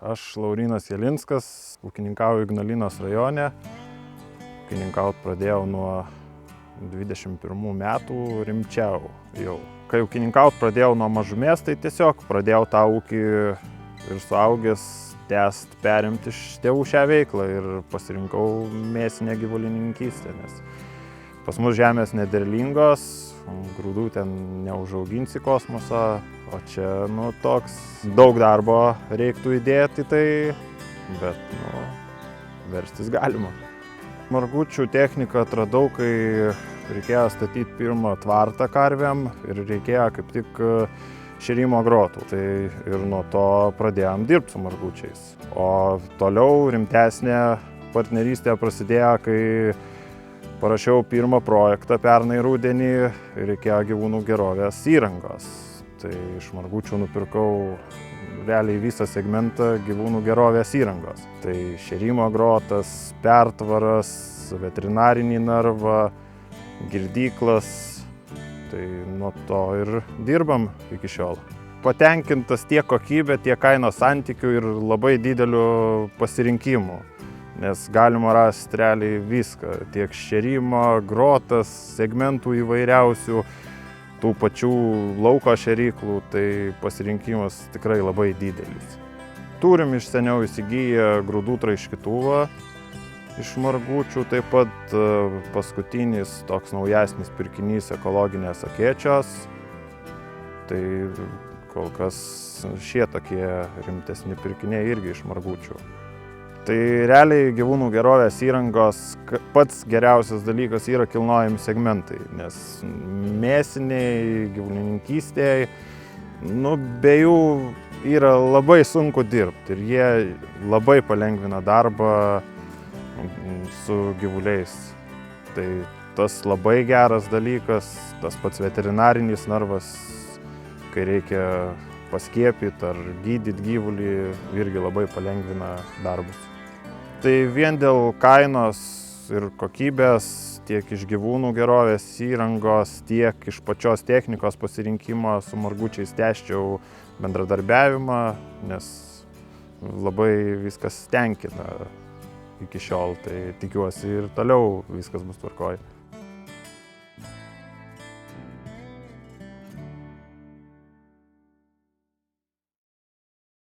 Aš Laurynas Jelinskas, ūkininkauju Ignalinos rajone. Ūkininkaut pradėjau nuo 21 metų rimčiau jau. Kai ūkininkaut pradėjau nuo mažumės, tai tiesiog pradėjau tą ūkį ir suaugęs tęst, perimti iš tėvų šią veiklą ir pasirinkau mėsinę gyvulininkystę, nes pas mus žemės nederlingos, grūdų ten neužauginsi kosmosą, o čia toks daug darbo reiktų įdėti tai, bet verstis galima. Margučių techniką atradau, kai reikėjo statyti pirmą tvartą karvėm ir reikėjo kaip tik šėrimo grotų. Tai ir nuo to pradėjom dirbti su margučiais. O toliau rimtesnė partnerystė prasidėjo, kai parašiau pirmą projektą pernai rudenį ir reikėjo gyvūnų gerovės įrangos. Tai iš margučių nupirkau realiai visą segmentą gyvūnų gerovės įrangos. Tai šėrimo grotas, pertvaras, veterinarinį narvą, girdyklas. Tai nuo to ir dirbam iki šiol. Patenkintas tiek kokybė, tiek kainos santykių ir labai dideliu pasirinkimu. Nes galima rasti realiai viską, tiek šėrimo, grotas, segmentų įvairiausių, tų pačių lauko šėryklų, tai pasirinkimas tikrai labai didelis. Turim iš seniau įsigiję grūdų traiškytuvą iš margučių, taip pat paskutinis toks naujesnis pirkinys ekologinės akėčios. Tai kol kas šie tokie rimtesni pirkiniai irgi iš margučių. Tai realiai gyvūnų gerovės įrangos pats geriausias dalykas yra kilnojami segmentai, nes mėsiniai, gyvulininkystėje, be jų yra labai sunku dirbti ir jie labai palengvina darbą su gyvuliais. Tai tas labai geras dalykas, tas pats veterinarinis narvas, kai reikia paskiepyti ar gydyti gyvulį, irgi labai palengvina darbus. Tai vien dėl kainos ir kokybės, tiek iš gyvūnų gerovės įrangos, tiek iš pačios technikos pasirinkimo su margučiais tęsčiau bendradarbiavimą, nes labai viskas tenkina iki šiol, tai tikiuosi ir toliau viskas bus tvarkoj.